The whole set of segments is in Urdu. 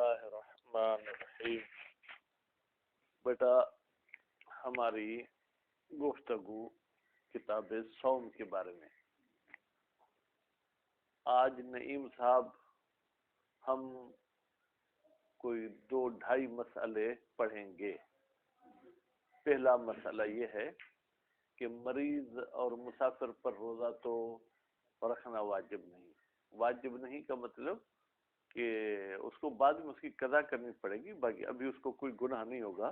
اللہ الرحمن الرحیم۔ بیٹا ہماری گفتگو کتاب صوم کے بارے میں، آج نعیم صاحب ہم کوئی 2-2.5 مسئلے پڑھیں گے۔ پہلا مسئلہ یہ ہے کہ مریض اور مسافر پر روزہ تو رکھنا واجب نہیں۔ واجب نہیں کا مطلب کہ اس کو بعد میں اس کی قضا کرنی پڑے گی، باقی ابھی اس کو کوئی گناہ نہیں ہوگا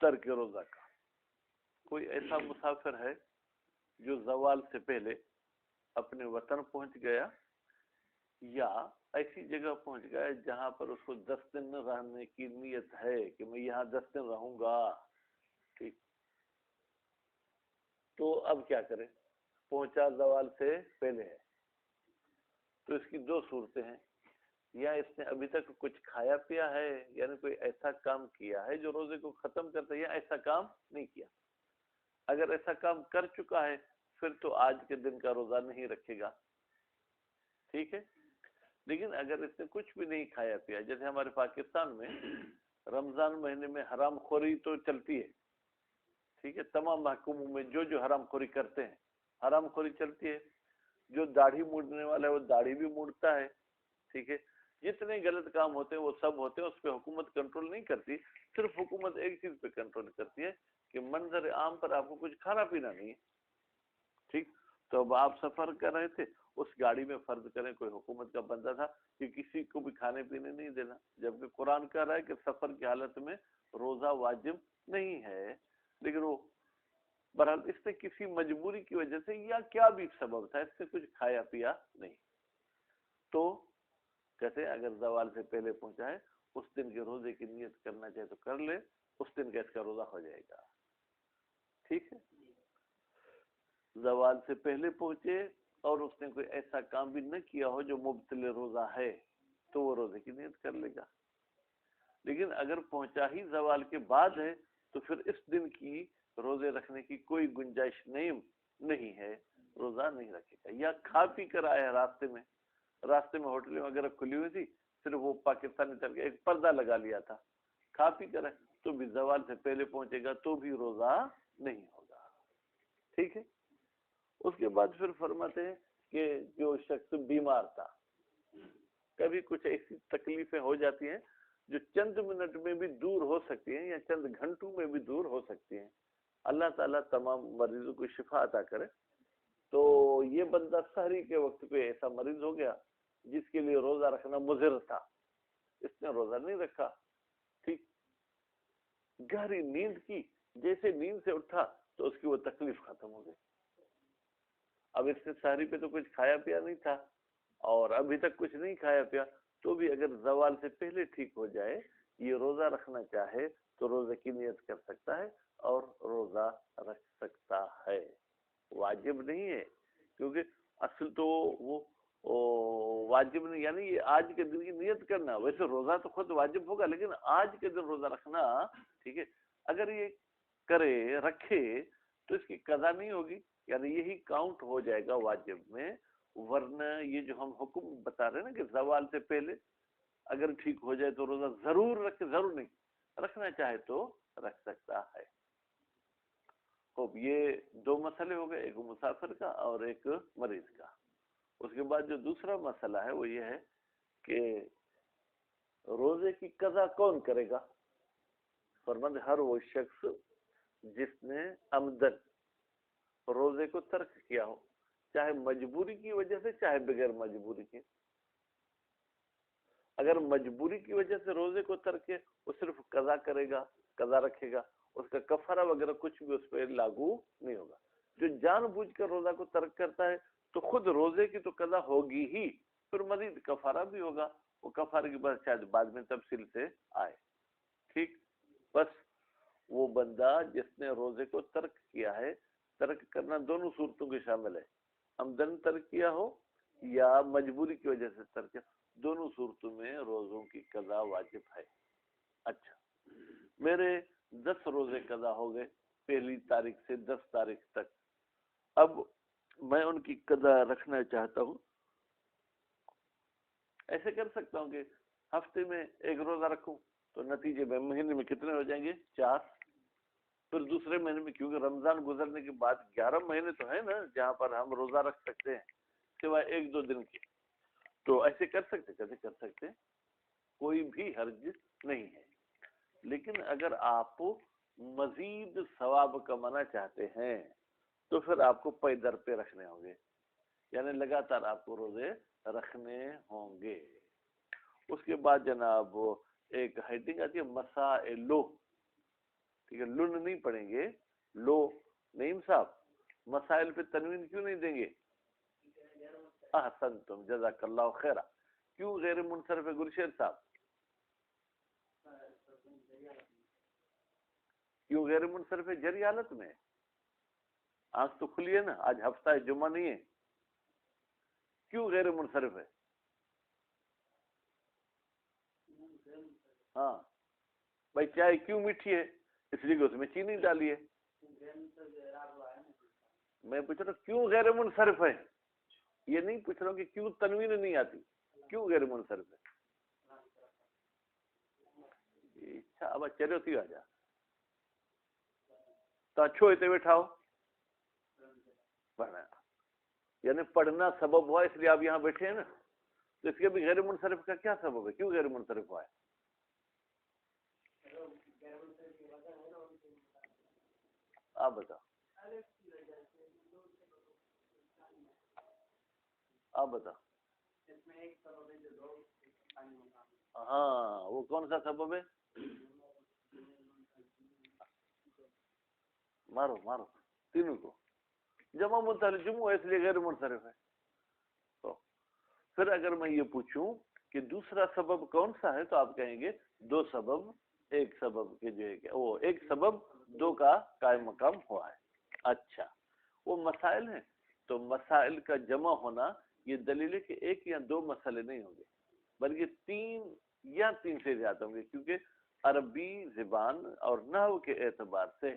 ترک روزہ کا۔ کوئی ایسا مسافر ہے جو زوال سے پہلے اپنے وطن پہنچ گیا یا ایسی جگہ پہنچ گیا جہاں پر اس کو 10 دن رہنے کی نیت ہے کہ میں یہاں 10 دن رہوں گا، ٹھیک، تو اب کیا کرے؟ پہنچا زوال سے پہلے ہے تو اس کی 2 صورتیں ہیں، یا اس نے ابھی تک کچھ کھایا پیا ہے، یعنی کوئی ایسا کام کیا ہے جو روزے کو ختم کرتا ہے، یا ایسا کام نہیں کیا۔ اگر ایسا کام کر چکا ہے پھر تو آج کے دن کا روزہ نہیں رکھے گا، ٹھیک ہے۔ لیکن اگر اس نے کچھ بھی نہیں کھایا پیا، جیسے ہمارے پاکستان میں رمضان مہینے میں حرام خوری تو چلتی ہے، ٹھیک ہے، تمام محکوموں میں جو حرام خوری کرتے ہیں حرام خوری چلتی ہے۔ جو داڑھی موڑنے والا ہے وہ داڑھی بھی موڑتا ہے، ٹھیک ہے۔ جتنے غلط کام ہوتے ہیں وہ سب ہوتے ہیں، اس پہ حکومت کنٹرول نہیں کرتی، صرف حکومت ایک چیز پہ کنٹرول کرتی ہے کہ منظر عام پر آپ کو کچھ کھانا پینا نہیں ہے، ٹھیک۔ تو اب آپ سفر کر رہے تھے، اس گاڑی میں فرض کریں کوئی حکومت کا بندہ تھا کہ کسی کو بھی کھانے پینے نہیں دینا، جبکہ قرآن کہہ رہا ہے کہ سفر کی حالت میں روزہ واجب نہیں ہے، لیکن وہ بہرحال اس نے کسی مجبوری کی وجہ سے یا کیا بھی سبب تھا اس نے کچھ کھایا پیا نہیں، تو کہتے ہیں اگر زوال سے پہلے پہنچا ہے اس دن کے روزے کی نیت کرنا چاہے تو کر لے، اس دن کا اس کا روزہ ہو جائے گا، ٹھیک ہے۔ زوال سے پہلے پہنچے اور اس نے کوئی ایسا کام بھی نہ کیا ہو جو مبطل روزہ ہے تو وہ روزے کی نیت کر لے گا۔ لیکن اگر پہنچا ہی زوال کے بعد ہے تو پھر اس دن کی روزے رکھنے کی کوئی گنجائش نہیں ہے، روزہ نہیں رکھے گا۔ یا کھا پی کر آیا راستے میں ہوٹلیں وغیرہ کھلی ہوئی تھی، صرف وہ پاکستانی طرح ایک پردہ لگا لیا تھا، کھا پی کر تو بھی زوال سے پہلے پہنچے گا تو بھی روزہ نہیں ہوگا، ٹھیک ہے۔ اس کے بعد پھر فرماتے ہیں کہ جو شخص بیمار تھا، کبھی کچھ ایسی تکلیفیں ہو جاتی ہیں جو چند منٹ میں بھی دور ہو سکتی ہیں یا چند گھنٹوں میں بھی دور ہو سکتی ہیں، اللہ تعالیٰ تمام مریضوں کو شفا عطا کرے۔ تو یہ بندہ سحری کے وقت پہ ایسا مریض ہو گیا جس کے لیے روزہ رکھنا مضر تھا، اس نے روزہ نہیں رکھا، ٹھیک، گہری نیند کی، جیسے نیند سے اٹھا تو اس کی وہ تکلیف ختم ہو گئی۔ اب اس نے سحری پہ تو کچھ کھایا پیا نہیں تھا اور ابھی تک کچھ نہیں کھایا پیا، تو بھی اگر زوال سے پہلے ٹھیک ہو جائے، یہ روزہ رکھنا چاہے تو روزے کی نیت کر سکتا ہے اور روزہ رکھ سکتا ہے، واجب نہیں ہے، کیونکہ اصل تو وہ واجب نہیں، یعنی یہ آج کے دن کی نیت کرنا، ویسے روزہ تو خود واجب ہوگا لیکن آج کے دن روزہ رکھنا، ٹھیک ہے۔ اگر یہ کرے رکھے تو اس کی قضا نہیں ہوگی، یعنی یہی کاؤنٹ ہو جائے گا واجب میں، ورنہ یہ جو ہم حکم بتا رہے ہیں نا کہ زوال سے پہلے اگر ٹھیک ہو جائے تو روزہ ضرور رکھے، ضرور نہیں، رکھنا چاہے تو رکھ سکتا ہے۔ خوب، یہ 2 مسئلے ہو گئے، ایک مسافر کا اور ایک مریض کا۔ اس کے بعد جو دوسرا مسئلہ ہے وہ یہ ہے کہ روزے کی قضا کون کرے گا؟ فرماتے ہر وہ شخص جس نے عمدن روزے کو ترک کیا ہو، چاہے مجبوری کی وجہ سے چاہے بغیر مجبوری کے۔ اگر مجبوری کی وجہ سے روزے کو ترک ہے وہ صرف قضا کرے گا، قضا رکھے گا، اس کا کفارہ وغیرہ کچھ بھی اس پہ لاگو نہیں ہوگا۔ جو جان بوجھ کر روزہ کو ترک کرتا ہے تو خود روزے کی تو قضا ہوگی ہی، پھر مزید کفارہ بھی ہوگا، وہ کفارے کی بات شاید بعد میں تفصیل سے آئے، ٹھیک۔ بس وہ بندہ جس نے روزے کو ترک کیا ہے، ترک کرنا دونوں صورتوں کے شامل ہے، عمدن ترک کیا ہو یا مجبوری کی وجہ سے ترک، دونوں صورتوں میں روزوں کی قضا واجب ہے۔ اچھا، میرے 10 روزے قضا ہو گئے 1 تاریخ سے 10 تاریخ تک، اب میں ان کی قضا رکھنا چاہتا ہوں۔ ایسے کر سکتا ہوں کہ ہفتے میں ایک روزہ رکھوں تو نتیجے میں مہینے میں کتنے ہو جائیں گے؟ 4. پھر دوسرے مہینے میں، کیونکہ رمضان گزرنے کے بعد 11 مہینے تو ہے نا جہاں پر ہم روزہ رکھ سکتے ہیں سوائے 1-2 دن کے. تو ایسے کر سکتے، کیسے کر سکتے، کوئی بھی حرج نہیں ہے. لیکن اگر آپ مزید ثواب کمانا چاہتے ہیں تو پھر آپ کو پے در پہ رکھنے ہوں گے، یعنی لگاتار آپ کو روزے رکھنے ہوں گے. اس کے بعد جناب ایک ہیڈنگ آتی ہے مسائلو، ٹھیک ہے، لن نہیں پڑھیں گے، لو. نعیم صاحب مسائل پہ تنوین کیوں نہیں دیں گے؟ احسنتم جزاک اللہ خیرہ. کیوں غیر منصرف ہے گلشیر صاحب؟ کیوں غیر منصرف ہے؟ جری حالت میں. آنکھ تو کھلی ہے نا، آج ہفتہ جمعہ نہیں ہے. کیوں غیر منصرف ہے؟ ہاں بھائی چائے کیوں میٹھی ہے؟ اس لیے کہ اس میں چینی ڈالی ہے. میں پوچھ رہا ہوں کیوں غیر منصرف ہے، یہ نہیں پوچھ رہا ہوں کہ کیوں تنوین نہیں آتی، کیوں غیر منصرف ہے. اچھا اب چلو تھی آ جا تو اچھو ہوتے بیٹھا ہو پڑھنا، یعنی پڑھنا سبب ہوا اس لیے آپ یہاں بیٹھے ہیں نا. تو اس کے بھی غیر منصرف کا کیا سبب ہے؟ کیوں غیر منصرف ہوا ہے؟ آپ بتاؤ، آپ بتاؤ. ہاں وہ کون سا سبب ہے؟ مارو مارو تینوں کو. جمع متعلق جمعہ اس لیے غیر منصرف ہے. تو پھر اگر میں یہ پوچھوں کہ دوسرا سبب کون سا ہے تو آپ کہیں گے 2 سبب ایک سبب کے جو ہے کہ وہ ایک سبب 2 کا قائم مقام ہوا ہے. اچھا وہ مسائل ہیں تو مسائل کا جمع ہونا یہ دلیل ہے کہ 1 یا 2 مسئلے نہیں ہوں گے بلکہ 3 یا 3 سے زیادہ ہوں گے، کیونکہ عربی زبان اور نحو کے اعتبار سے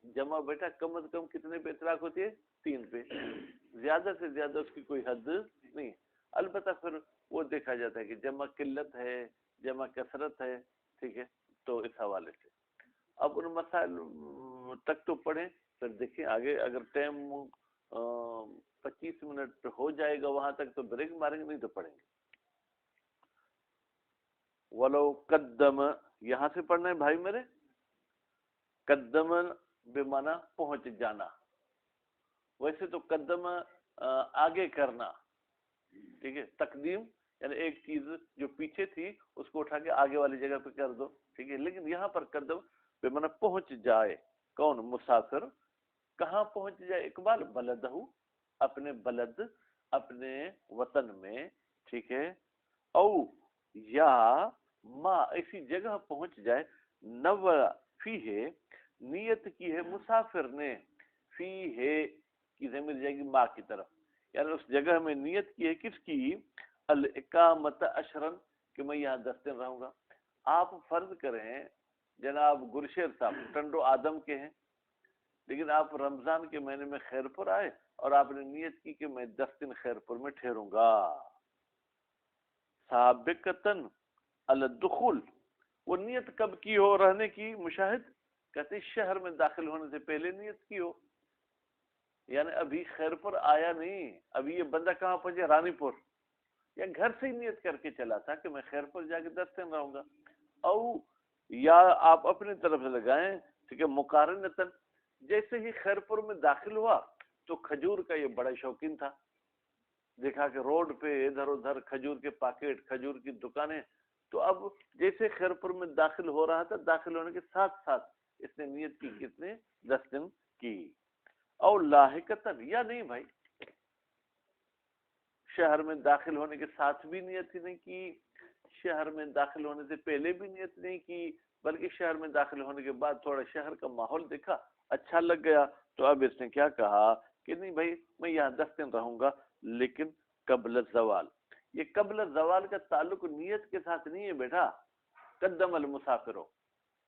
جمع بیٹا کم از کم کتنے پہ اطلاق ہوتی ہے؟ 3 پہ. زیادہ سے زیادہ اس کی کوئی حد نہیں ہے. البتہ پھر وہ دیکھا جاتا ہے کہ جمع قلت ہے، جمع کثرت ہے، ٹھیک ہے. تو اس حوالے سے اب ان مسائل تک تو پڑھیں، پھر دیکھیں آگے اگر ٹائم 25 منٹ ہو جائے گا وہاں تک تو بریک ماریں گے، نہیں تو پڑھیں گے. ولو قدم یہاں سے پڑھنا ہے بھائی میرے. قدم بے معنی پہنچ جانا، ویسے تو قدم آگے کرنا، ٹھیک ہے. تقدیم یعنی ایک چیز جو پیچھے تھی اس کو اٹھا کے آگے والی جگہ پہ کر دو، ٹھیک ہے. لیکن یہاں پر قدم بے معنی پہنچ جائے. کون؟ مسافر. کہاں پہنچ جائے اقبال؟ بلدہ، اپنے بلد، اپنے وطن میں، ٹھیک ہے. او یا ما ایسی جگہ پہنچ جائے نو فی ہے نیت کی ہے مسافر نے، فی ہے کی ضمیر جائے گی ما کی طرف، یعنی اس جگہ میں نیت کی ہے کس کی؟ الاقامت اشرن کہ میں یہاں 10 دن رہوں گا. آپ فرض کریں جناب گلشیر صاحب ٹنڈو آدم کے ہیں، لیکن آپ رمضان کے مہینے میں خیر پور آئے اور آپ نے نیت کی کہ میں 10 دن خیر پور میں ٹھہروں گا. سابقتاً الدخول، وہ نیت کب کی ہو رہنے کی؟ مشاہد کہتے شہر میں داخل ہونے سے پہلے نیت کی ہو، یعنی ابھی خیر پور آیا نہیں، ابھی یہ بندہ کہاں پہنچے؟ رانی پور، یا گھر سے ہی نیت کر کے چلا تھا کہ میں خیر پور جا کے 10 دن رہوں گا. او یا آپ اپنی طرف سے لگائیں، ٹھیک ہے، مقارنتاً جیسے ہی خیر پور میں داخل ہوا تو کھجور کا یہ بڑا شوقین تھا، دیکھا کہ روڈ پہ ادھر ادھر کھجور کے پاکٹ، کھجور کی دکانیں. تو اب جیسے خیر پور میں داخل ہو رہا تھا، داخل ہونے کے ساتھ ساتھ اس نے نیت کی کتنے؟ 10 دن کی. اور لاحقتاً یا نہیں بھائی، شہر میں داخل ہونے کے ساتھ بھی نیت ہی نہیں کی، شہر میں داخل ہونے سے پہلے بھی نیت نہیں کی، بلکہ شہر میں داخل ہونے کے بعد تھوڑا شہر کا ماحول دیکھا اچھا لگ گیا تو اب اس نے کیا کہا کہ نہیں بھائی میں یہاں 10 دن رہوں گا لیکن قبل الزوال. یہ قبل الزوال کا تعلق نیت کے ساتھ نہیں ہے بیٹا. قدم المسافر،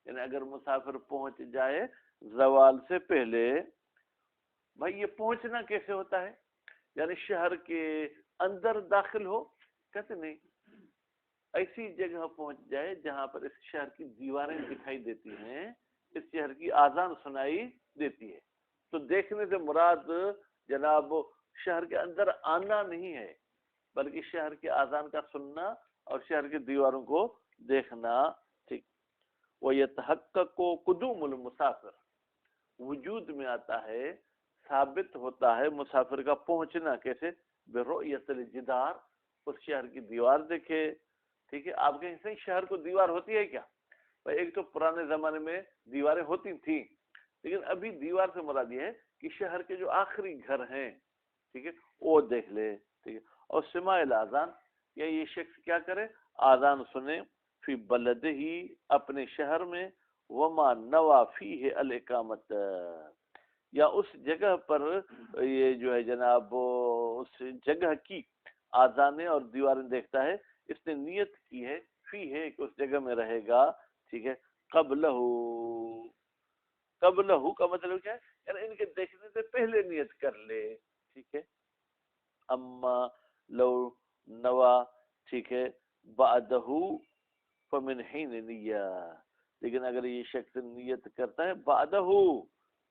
یعنی اگر مسافر پہنچ جائے زوال سے پہلے. بھائی یہ پہنچنا کیسے ہوتا ہے؟ یعنی شہر کے اندر داخل ہو؟ کہتے نہیں، ایسی جگہ پہنچ جائے جہاں پر اس شہر کی دیواریں دکھائی دیتی ہیں، اس شہر کی آذان سنائی دیتی ہے. تو دیکھنے سے مراد جناب شہر کے اندر آنا نہیں ہے، بلکہ شہر کی آذان کا سننا اور شہر کی دیواروں کو دیکھنا. ٹھیک. وَيَتَحَقَّقُ قُدُومُ الْمُسَافِرِ، وجود میں آتا ہے، ثابت ہوتا ہے مسافر کا پہنچنا کیسے؟ برؤیت الجدار، اس شہر کی دیوار دیکھے. ٹھیک ہے. آپ کے حصے شہر کو دیوار ہوتی ہے کیا؟ ایک تو پرانے زمانے میں دیواریں ہوتی تھیں، لیکن ابھی دیوار سے مراد یہ ہے کہ شہر کے جو آخری گھر ہیں، ٹھیک ہے، وہ دیکھ لے. ٹھیک ہے. اور سماع الاذان، یا یہ شخص کیا کرے؟ آذان سنے، فی بلد ہی، اپنے شہر میں، وما نوا فیہ الاقامت، یا اس جگہ پر یہ جو ہے جناب اس جگہ کی آذانیں اور دیواریں دیکھتا ہے، اس نے نیت کی ہے، فی ہے کہ اس جگہ میں رہے گا. ٹھیک ہے. قبلہ، قبلہ کا مطلب کیا ہے؟ یعنی ان کے دیکھنے سے پہلے نیت کر لے. ٹھیک ہے. اما لو نوا، ٹھیک ہے، بعدہ فمن حین نیہ، لیکن اگر یہ شخص نیت کرتا ہے بعدہ،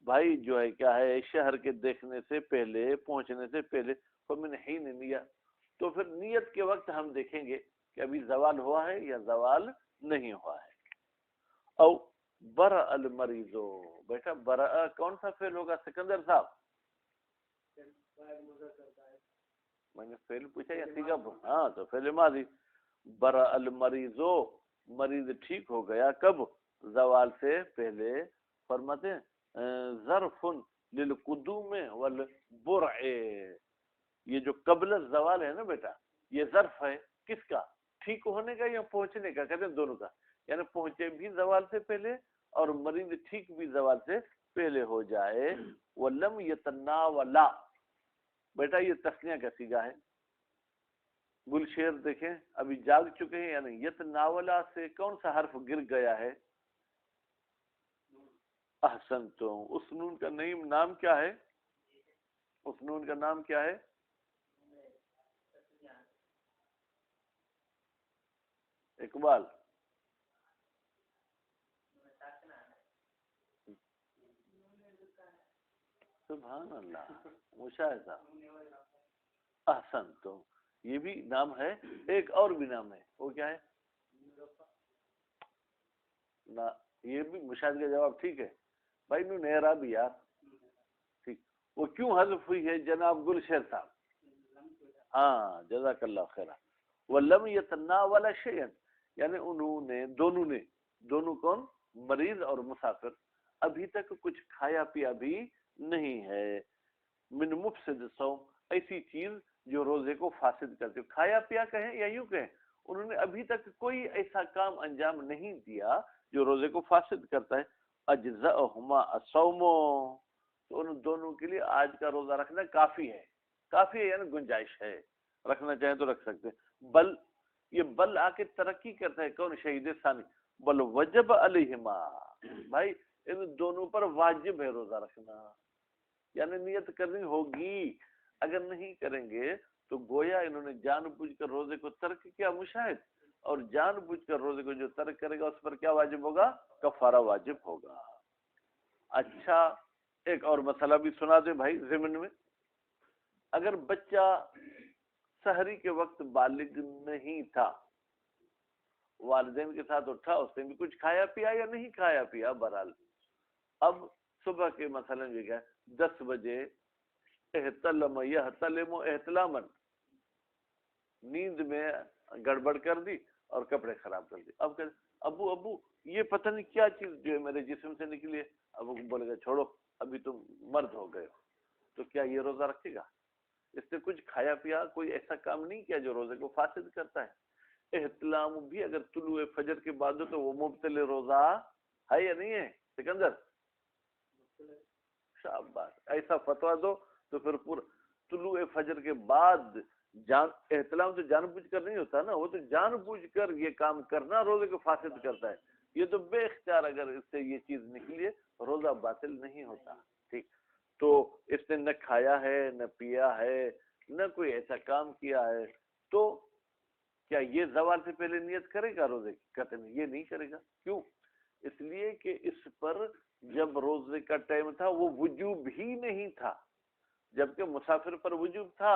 بھائی جو ہے کیا ہے، شہر کے دیکھنے سے پہلے، پہنچنے سے پہلے، فمن حین نیہ، تو پھر نیت کے وقت ہم دیکھیں گے کہ ابھی زوال ہوا ہے یا زوال نہیں ہوا ہے. او برأ المریضو، بیٹا برأ کون سا فعل ہوگا سکندر صاحب؟ میں نے فعل پوچھا یا سیگا؟ ہاں تو فعل ماضی. برأ المریضو، مریض ٹھیک ہو گیا، کب؟ زوال سے پہلے. فرماتے ہیں ظرف للقدوم والبرع، یہ جو قبل الزوال ہے نا بیٹا، یہ ظرف ہے کس کا؟ ٹھیک ہونے کا یا پہنچنے کا؟ کہتے ہیں دونوں کا. یعنی پہنچے بھی زوال سے پہلے اور مریض ٹھیک بھی زوال سے پہلے ہو جائے. وَلَمْ يَتَنَاوَلَا، بیٹا یہ تثنیہ کا صیغہ ہے. گل شیر دیکھیں ابھی جاگ چکے ہیں یا نہیں؟ یتناولا سے کون سا حرف گر گیا ہے؟ احسنتم. اس نون کا نام کیا ہے؟ اس نون کا نام کیا ہے؟ اقبال، سبحان اللہ، مشاہدہ. احسنتم، یہ بھی نام ہے. ایک اور بھی نام ہے، وہ کیا ہے؟ یہ بھی مشاہدے کا جواب. ٹھیک ہے بھائی، نو نیرا بھی یار. ٹھیک. وہ کیوں حذف ہوئی ہے جناب گل شیر صاحب؟ ہاں جزاک اللہ خیر. وَلَمْ يَتَنَاوَلَ شَيْئًا، یعنی انہوں نے، دونوں کون؟ مریض اور مسافر، ابھی تک کچھ کھایا پیا بھی نہیں ہے. من مفسد صوم، ایسی چیز جو روزے کو فاسد کرتے. کھایا پیا کہیں یا یوں کہیں، انہوں نے ابھی تک کوئی ایسا کام انجام نہیں دیا جو روزے کو فاسد کرتا ہے. اجزاءہما الصوم، تو ان دونوں کے لیے آج کا روزہ رکھنا کافی ہے. کافی ہے یعنی گنجائش ہے، رکھنا چاہیں تو رکھ سکتے. بل، یہ بل آ کے ترقی کرتا ہے. کون؟ شہید ثانی. بل وجب علیہما، بھائی ان دونوں پر واجب ہے روزہ رکھنا، یعنی نیت کرنی ہوگی. اگر نہیں کریں گے تو گویا انہوں نے جان بوجھ کر روزے کو ترک کیا. مشاہد، اور جان بوجھ کر روزے کو جو ترک کرے گا اس پر کیا واجب ہوگا؟ کفارہ واجب ہوگا. اچھا ایک اور مسئلہ بھی سنا دے بھائی ضمن میں. اگر بچہ سحری کے وقت بالغ نہیں تھا، والدین کے ساتھ اٹھا، اس نے بھی کچھ کھایا پیا یا نہیں کھایا پیا، بہرحال اب صبح کے مثلا یہ کیا 10 بجے احتلم یحتلم احتلاما، نیند میں گڑبڑ کر دی اور کپڑے خراب کر دی. اب کہ ابو یہ پتہ نہیں کیا چیز جو ہے میرے جسم سے نکلی ہے. ابو بولے گا چھوڑو ابھی تم مرد ہو گئے ہو. تو کیا یہ روزہ رکھے گا؟ اس نے کچھ کھایا پیا، کوئی ایسا کام نہیں کیا جو روزے کو فاسد کرتا ہے. احتلام بھی اگر طلوع فجر کے بعد ہو تو وہ مبتل روزہ ہے یا نہیں ہے سکندر؟ شاباش، ایسا فتویٰ دو تو پھر پورا طلوع فجر کے بعد احتلام تو جان بوجھ کر نہیں ہوتا نا، وہ تو جان بوجھ کر یہ کام کرنا روزے کو فاسد کرتا ہے. یہ تو بے اختیار اگر اس سے یہ چیز نکلی ہے روزہ باطل نہیں ہوتا. ٹھیک. تو اس نے نہ کھایا ہے، نہ پیا ہے، نہ کوئی ایسا کام کیا ہے، تو کیا یہ زوال سے پہلے نیت کرے گا روزے کی؟ کہتے ہیں یہ نہیں کرے گا. کیوں؟ اس لیے کہ اس پر جب روزے کا ٹائم تھا وہ وجوب ہی نہیں تھا، جبکہ مسافر پر وجوب تھا.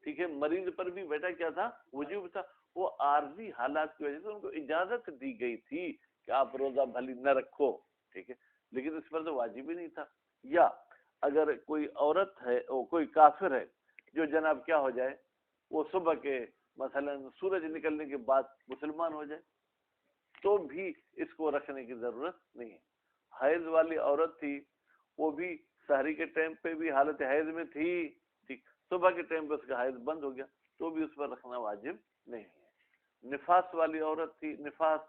ٹھیک ہے، مریض پر بھی بیٹا کیا تھا؟ وجوب تھا. وہ عارضی حالات کی وجہ سے ان کو اجازت دی گئی تھی کہ آپ روزہ بھلی نہ رکھو. ٹھیک ہے، لیکن اس پر تو واجب ہی نہیں تھا. یا اگر کوئی عورت ہے اور کوئی کافر ہے جو جناب کیا ہو جائے، وہ صبح کے مثلا سورج نکلنے کے بعد مسلمان ہو جائے تو بھی اس کو رکھنے کی ضرورت نہیں ہے. حیض والی عورت تھی، وہ بھی سحری کے ٹائم پہ بھی حالت حیض میں تھی، ٹھیک، صبح کے ٹائم پہ اس کا حیض بند ہو گیا تو بھی اس پر رکھنا واجب نہیں ہے. نفاس والی عورت تھی، نفاس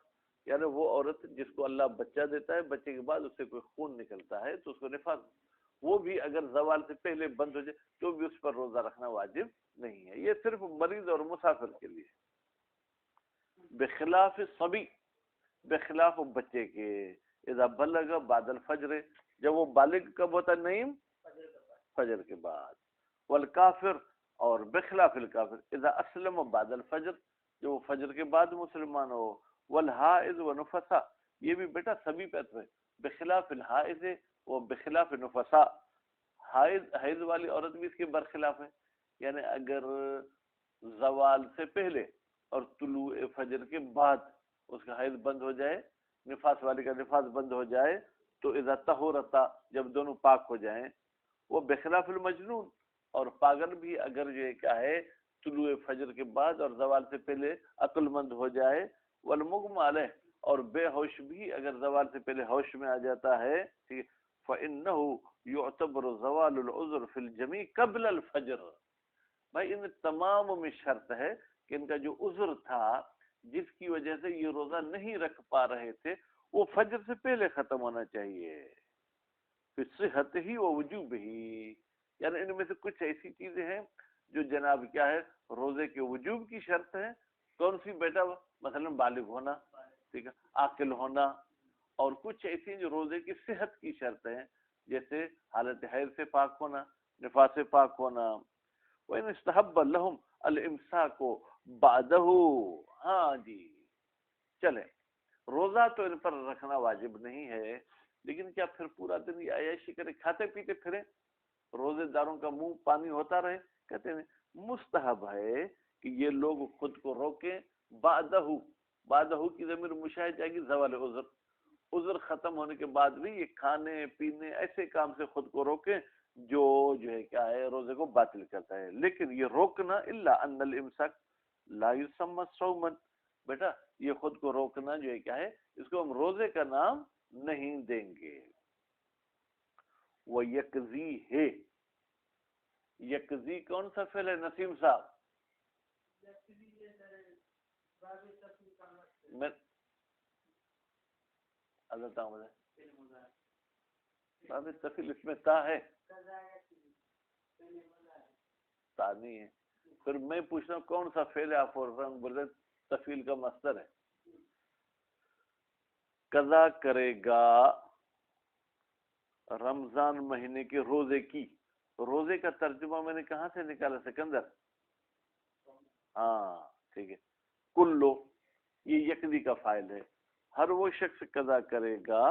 یعنی وہ عورت جس کو اللہ بچہ دیتا ہے، بچے کے بعد اس سے کوئی خون نکلتا ہے تو اس کو نفاس، وہ بھی اگر زوال سے پہلے بند ہو جائے تو بھی اس پر روزہ رکھنا واجب نہیں ہے. یہ صرف مریض اور مسافر کے لیے. بخلاف صبی، بخلاف بچے کے، اذا بلغ بعد الفجر، جب وہ بالغ کب ہوتا ہے نعیم؟ فجر کے بعد. والکافر، اور بخلاف الکافر اذا اسلم بعد الفجر، جو وہ فجر کے بعد مسلمان ہو. والحائض ونفسا، یہ بھی بیٹا سبھی پہ ہے، بخلاف الحائض و بخلاف نفسا. حائض والی عورت بھی اس کے برخلاف ہے، یعنی اگر زوال سے پہلے اور طلوع فجر کے بعد اس کا حیض بند ہو جائے، نفاس والی کا نفاس بند ہو جائے تو اذا طہورتا، جب دونوں پاک ہو جائیں. وہ بخلاف المجنون، اور پاگل بھی اگر یہ کیا ہے طلوع فجر کے بعد اور زوال سے پہلے عقل مند ہو جائے. والمغمى علیہ، اور بے ہوش بھی اگر زوال سے پہلے ہوش میں آ جاتا ہے، ٹھیک، فإنه يعتبر زوال العذر في الجميع قبل الفجر. بھائی ان تمام میں شرط ہے کہ ان کا جو عذر تھا جس کی وجہ سے یہ روزہ نہیں رکھ پا رہے تھے وہ فجر سے پہلے ختم ہونا چاہیے. پھر صحت ہی و وجوب ہی، یعنی ان میں سے کچھ ایسی چیزیں ہیں جو جناب کیا ہے روزے کے وجوب کی شرط ہے. کون سی بیٹا؟ مثلا بالغ ہونا، ٹھیک ہے، عاقل ہونا. اور کچھ ایسی جو روزے کی صحت کی شرط ہیں، جیسے حالت حیض سے پاک ہونا، نفاس سے پاک ہونا. وَإِنْ اسْتَحَبَّ لَهُمْ الْإِمْسَاكُ بَعْدَهُ. ہاں جی چلیں، روزہ تو ان پر رکھنا واجب نہیں ہے، لیکن کیا پھر پورا دن یہ عیاشی کرے، کھاتے پیتے پھریں، روزے داروں کا منہ پانی ہوتا رہے؟ کہتے ہیں مستحب ہے کہ یہ لوگ خود کو روکیں. بعدہ کی ضمیر مشاہد جائے گی زوال عذر، عذر ختم ہونے کے بعد بھی یہ کھانے پینے ایسے کام سے خود کو روکیں جو ہے کیا ہے روزے کو باطل کرتا ہے. لیکن یہ روکنا الا ان الامساک لا یسمى صوما، بیٹا یہ خود کو روکنا جو ہے کیا ہے اس کو ہم روزے کا نام نہیں دیں گے. وہ یکزی ہے، یکزی کون سا فعل ہے نسیم صاحب؟ میں حضرت باب تفیل اس میں تا ہے، تا نہیں ہے. پھر میں پوچھ رہا ہوں کون سا فعل ہے؟ آپ بولے تفیل کا مصدر ہے. قضا کرے گا رمضان مہینے کے روزے کی. روزے کا ترجمہ میں نے کہاں سے نکالا سکندر؟ ہاں ٹھیک ہے. کلو یہ یکدی کا فاعل ہے. ہر وہ شخص قضا کرے گا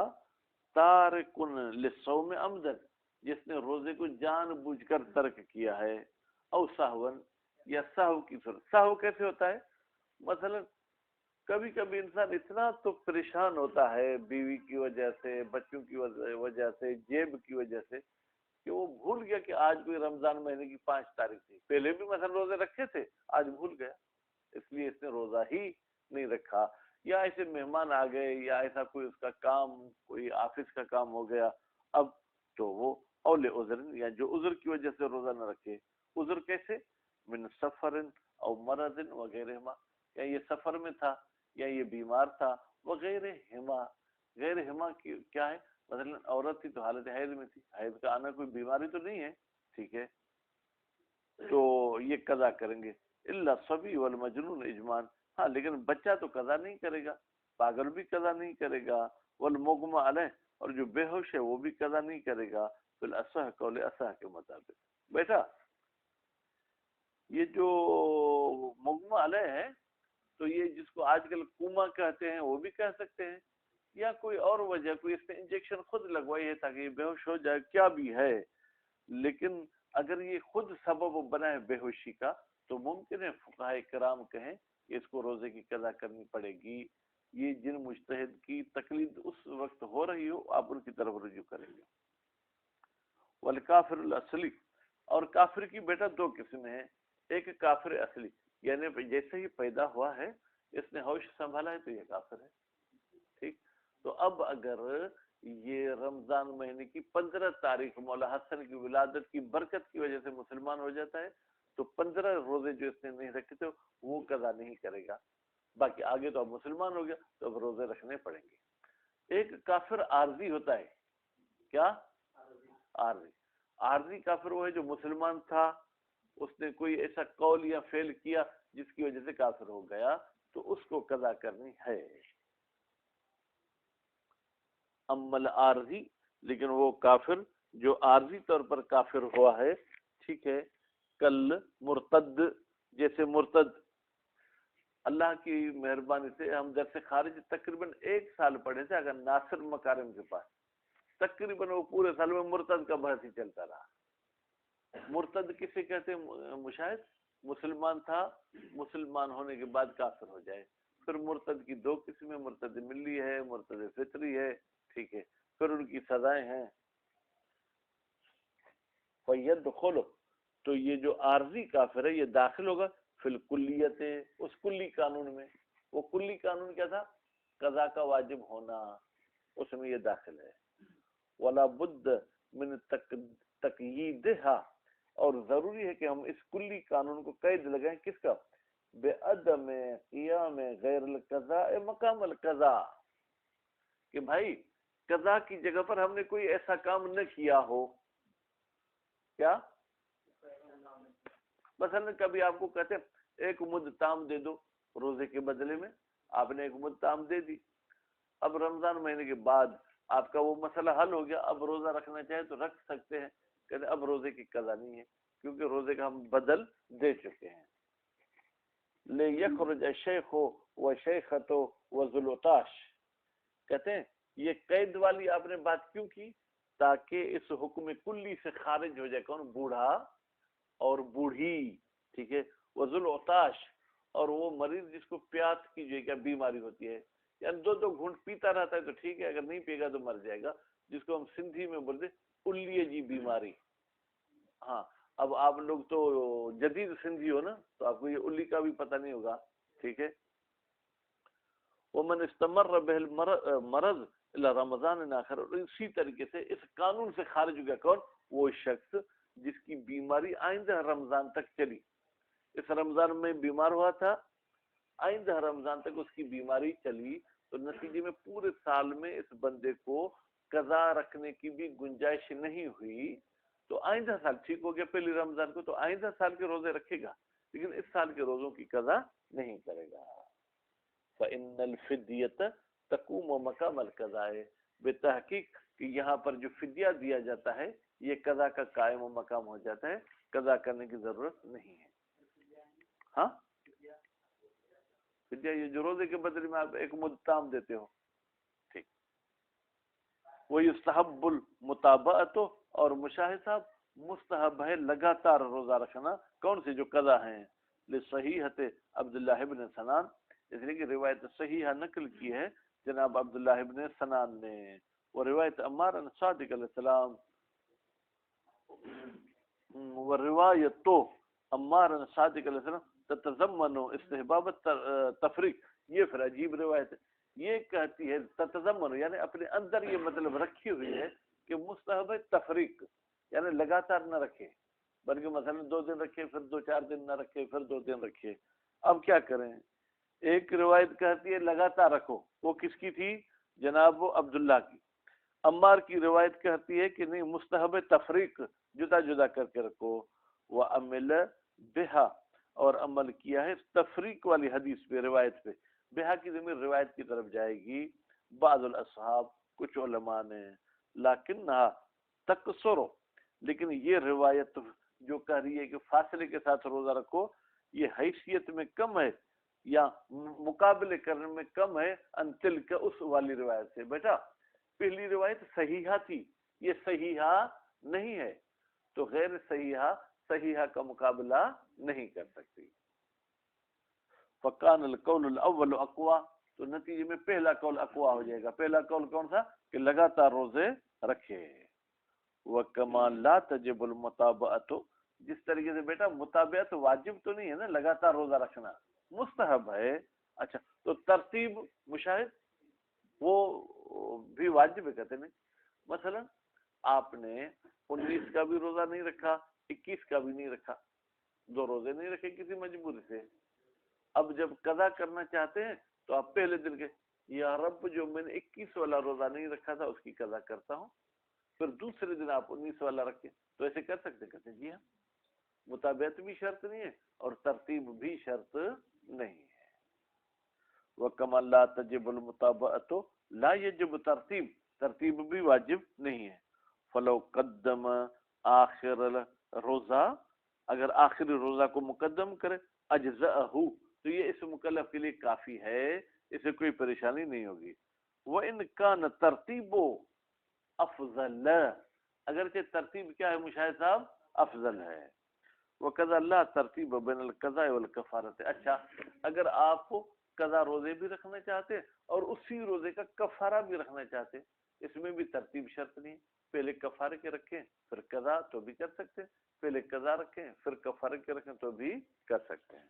تارکن للصوم عمدن، جس نے روزے کو جان بوجھ کر ترک کیا ہے، او سہون، یا سہو کی صورت. سہو کیسے ہوتا ہے؟ مثلا کبھی کبھی انسان اتنا تو پریشان ہوتا ہے بیوی کی وجہ سے، بچوں کی وجہ سے، جیب کی وجہ سے، کہ وہ بھول گیا کہ آج کوئی رمضان مہینے کی 5 تاریخ تھی. پہلے بھی مثلا روزے رکھے تھے، آج بھول گیا، اس لیے اس نے روزہ ہی نہیں رکھا. یا ایسے مہمان آ گئے، یا ایسا کوئی اس کا کام، کوئی آفس کا کام ہو گیا، اب تو وہ اول عذر، یا جو عذر کی وجہ سے روزہ نہ رکھے. عذر کیسے؟ من سفر او مرض وغیرہما، یا یہ سفر میں تھا یا یہ بیمار تھا، وغیرہ ہما. غیر ہما کی کیا ہے؟ مثلا عورت تھی تو حالت حیض میں تھی، حیض کا آنا کوئی بیماری تو نہیں ہے، ٹھیک ہے، تو یہ قضا کریں گے. الا الصبی والمجنون اجمان، ہاں لیکن بچہ تو قضا نہیں کرے گا، پاگل بھی قضا نہیں کرے گا. والمغمى علیہ، اور جو بے ہوش ہے وہ بھی قضا نہیں کرے گا. بالاصح قول اصح کے مطابق. بیٹا یہ جو مغمى علیہ ہے تو یہ جس کو آج کل کوما کہتے ہیں وہ بھی کہہ سکتے ہیں، یا کوئی اور وجہ، کوئی اس نے انجیکشن خود لگوائی ہے تاکہ یہ بے ہوش ہو جائے، کیا بھی ہے، لیکن اگر یہ خود سبب بنا ہے بے ہوشی کا تو ممکن ہے فقہائے کرام کہیں کہ اس کو روزے کی قضا کرنی پڑے گی۔ یہ جن مجتہد کی تقلید اس وقت ہو رہی ہو آپ ان کی طرف رجوع کریں گے۔ والکافر الاصلی، اور کافر کی بیٹا دو قسم ہیں، ایک کافر اصلی یعنی جیسے ہی پیدا ہوا ہے اس نے ہوش سنبھالا ہے تو یہ کافر ہے، ٹھیک۔ تو اب اگر یہ رمضان مہینے کی 15 تاریخ مولا حسن کی ولادت کی برکت کی وجہ سے مسلمان ہو جاتا ہے تو 15 روزے جو اس نے نہیں رکھے تھے وہ قضا نہیں کرے گا، باقی آگے تو اب مسلمان ہو گیا تو اب روزے رکھنے پڑیں گے۔ ایک کافر عارضی ہوتا ہے، کیا؟ عارضی۔ عارضی کافر وہ ہے جو مسلمان تھا، اس نے کوئی ایسا قول یا فعل کیا جس کی وجہ سے کافر ہو گیا تو اس کو قضا کرنی ہے۔ امل عارضی، لیکن وہ کافر جو عارضی طور پر کافر ہوا ہے، ٹھیک ہے، کل مرتد، جیسے مرتد، اللہ کی مہربانی سے ہم درس خارج تقریباً 1 سال پڑھے تھے اگر ناصر مکارم کے پاس، تقریباً وہ پورے سال میں مرتد کا بحث ہی چلتا رہا۔ مرتد کسے کہتے ہیں مشاہد؟ مسلمان تھا، مسلمان ہونے کے بعد کافر ہو جائے۔ پھر مرتد کی 2 قسمیں، مرتد ملی ہے، مرتد فطری ہے، ٹھیک ہے، پھر ان کی سزائیں ہیں۔ فَيَدْخُلُ، تو یہ جو عارضی کافر ہے یہ داخل ہوگا فی الکلیت، اس کلی قانون میں۔ وہ کلی قانون کیا تھا؟ قضا کا واجب ہونا، اس میں یہ داخل ہے۔ وَلَا بُدَّ مِن تَقْیِیدِهَا، اور ضروری ہے کہ ہم اس کلی قانون کو قید لگائیں، کس کا؟ بِعَدَمِ قِیَامِ غیر القضاء مقام القضاء، کہ بھائی قضا کی جگہ پر ہم نے کوئی ایسا کام نہ کیا ہو، کیا؟ مثلا کبھی آپ کو کہتے ہیں ایک مد تام دے دو روزے کے بدلے میں، آپ نے ایک مد تام دے دی، اب رمضان مہینے کے بعد آپ کا وہ مسئلہ حل ہو گیا، اب روزہ رکھنا چاہے تو رکھ سکتے ہیں، کہتے اب روزے کی قضا نہیں ہے کیونکہ روزے کا ہم بدل دے چکے ہیں۔ لے یخرج الشیخ وشیخۃ وذوالعطاش، کہتے ہیں یہ قید والی آپ نے بات کیوں کی؟ تاکہ اس حکم کلی سے خارج ہو جائے کون؟ بوڑھا اور بوڑھی، ٹھیک ہے، وذوالعطاش، اور وہ مریض جس کو پیاس کی جو کیا بیماری ہوتی ہے، یعنی 2 گھونٹ پیتا رہتا ہے تو ٹھیک ہے، اگر نہیں پی گا تو مر جائے گا، جس کو ہم سندھی میں بولتے الیے جی بیماری۔ ہاں اب آپ لوگ تو جدید سندھی ہو نا تو آپ کو یہ الی کا بھی پتہ نہیں ہوگا، ٹھیک ہے۔ ومن استمر به المرض الى رمضان آخر، اور اسی طریقے سے اس قانون سے خارج ہو گیا کون؟ وہ شخص جس کی بیماری آئندہ رمضان تک چلی، اس رمضان میں بیمار ہوا تھا، آئندہ رمضان تک اس کی بیماری چلی، تو نتیجے میں پورے سال میں اس بندے کو قضا رکھنے کی بھی گنجائش نہیں ہوئی، تو آئندہ سال ٹھیک ہو گیا پہلی رمضان کو تو آئندہ سال کے روزے رکھے گا، لیکن اس سال کے روزوں کی قضا نہیں کرے گا۔ فَإِنَّ الْفِدْيَةَ تَقُومُ مَقَامَ الْقَضَاءِ، بے تحقیق کہ یہاں پر جو فدیہ دیا جاتا ہے یہ قضا کا قائم و مقام ہو جاتا ہے، قضا کرنے کی ضرورت نہیں ہے۔ ہاں فدیہ یہ جو روزے کے بدلے میں آپ ایک مدتام دیتے ہو، ٹھیک۔ وَيُسْتَحَبُّ الْمُتَابَعَةُ، اور مشاہد صاحب مستحب ہے لگاتار روزہ رکھنا، کون سے؟ جو قضا ہیں، لصحیحۃ عبداللہ ابن سنان، اس لیے کہ روایت صحیحہ نقل کی ہے جناب عبداللہ ابن سنان نے، وہ روایت عمار بن صادق علیہ السلام، وہ روایت عمار بن صادق علیہ السلام تتضمن استحباب تفریق، یہ پھر عجیب روایت ہے، یہ کہتی ہے تتضمن یعنی اپنے اندر یہ مطلب رکھی ہوئی ہے کہ مستحب تفریق یعنی لگاتار نہ رکھے، بلکہ مثلا 2 دن رکھے پھر 2-4 دن نہ رکھے پھر 2 دن رکھے۔ اب کیا کریں؟ ایک روایت کہتی ہے لگاتار رکھو، وہ کس کی تھی؟ جناب عبداللہ کی۔ عمار کی روایت کہتی ہے کہ نہیں مستحب تفریق، جدا جدا کر کے رکھو۔ وَعَمِلَ بِهَا، اور عمل کیا ہے تفریق والی حدیث پہ، روایت پہ، بہا کی ضمیر روایت کی طرف جائے گی، بعض الاصحاب، کچھ علماء نے، لیکنہا تقصر، لیکن یہ روایت جو کہہ رہی ہے کہ فاصلے کے ساتھ روزہ رکھو یہ حیثیت میں کم ہے یا مقابلے کرنے میں کم ہے ان تلک اس والی روایت سے. بیٹا پہلی روایت صحیحہ تھی، یہ صحیحہ نہیں ہے، تو غیر صحیحہ صحیحہ کا مقابلہ نہیں کر سکتی. فکان القول الاول اقوا، تو نتیجے میں پہلا قول اقوا ہو جائے گا. پہلا قول کون سا؟ کہ لگاتار روزے رکھے. وکما لا تجب المتابعۃ، جس طریقے سے بیٹا متابعت واجب تو نہیں ہے نا، لگاتار روزہ رکھنا مستحب ہے. اچھا تو ترتیب مشاہد وہ بھی واجب ہے کہتے نہیں. مثلا آپ نے 19 کا بھی روزہ نہیں رکھا، 21 کا بھی نہیں رکھا، 2 روزے نہیں رکھے کسی مجبوری سے. اب جب قضا کرنا چاہتے ہیں تو آپ پہلے دن کے یا رب جو میں نے 21 والا روزہ نہیں رکھا تھا اس کی قضا کرتا ہوں، پھر دوسرے دن آپ 19 والا رکھیں، تو ایسے کر سکتے؟ کہتے ہیں جی ہاں. متابعت بھی شرط نہیں ہے اور ترتیب بھی شرط نہیں ہے. وَكَمَا لَا تَجِبُ الْمُتَابَعَةُ لا يجب ترتیب، ترتیب بھی واجب نہیں ہے. فلو قدم آخر روزہ، اگر آخری روزہ کو مقدم کرے اجزأہ، تو یہ اس مکلف کے لیے کافی ہے، اسے کوئی پریشانی نہیں ہوگی. وَإِنْ كَانَ تَرْتِيبُ افضل، اگرچہ ترتیب کیا ہے مشاہد صاحب؟ افضل ہے. وَقَضَى لَا تَرْتِيبَ بَيْنَ الْقَضَاءِ وَالْكَفَارَةِ، اچھا اگر آپ قضا روزے بھی رکھنا چاہتے اور اسی روزے کا کفارہ بھی رکھنا چاہتے، اس میں بھی ترتیب شرط نہیں. پہلے کفارے کے رکھیں پھر قضا تو بھی کر سکتے، پہلے قضا رکھیں پھر کفارے کے رکھیں تو بھی کر سکتے ہیں.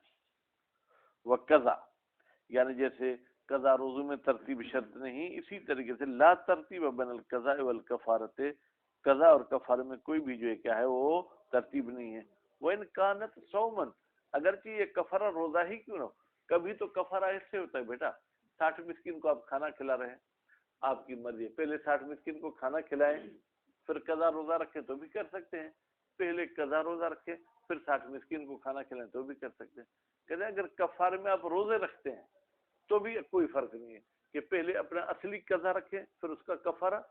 وَقَضَى یعنی جیسے قضا روزوں میں ترتیب شرط نہیں، اسی طریقے سے لا ترتیب بین القضاء والکفارۃ، قضا اور کفارے میں کوئی بھی جو ہے کیا ہے وہ ترتیب نہیں ہے. وَإِنْ كَانَتْ صَوْمًا، اگرچہ یہ کفارہ روزہ ہی کیوں نہ ہو. کبھی تو کفارہ اس سے ہوتا ہے بیٹا، 60 مسکین کو آپ کھانا کھلا رہے ہیں، آپ کی مرضی ہے، پہلے 60 مسکین کو کھانا کھلائیں پھر قضا روزہ رکھیں تو بھی کر سکتے ہیں، پہلے قضا روزہ رکھیں پھر 60 مسکین کو کھانا کھلائیں تو بھی کر سکتے ہیں. کہتے ہیں اگر کفارے میں آپ روزے رکھتے ہیں تو بھی کوئی فرق نہیں ہے کہ پہلے اپنا اصلی قضا رکھیں پھر اس کا کفارہ،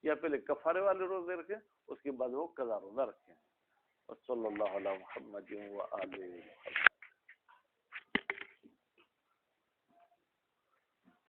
یا پہلے کفارے والے روزے رکھیں اس کے بعد وہ قضا روزہ رکھیں. صلی اللہ علیہ محمد و آلہ محمد.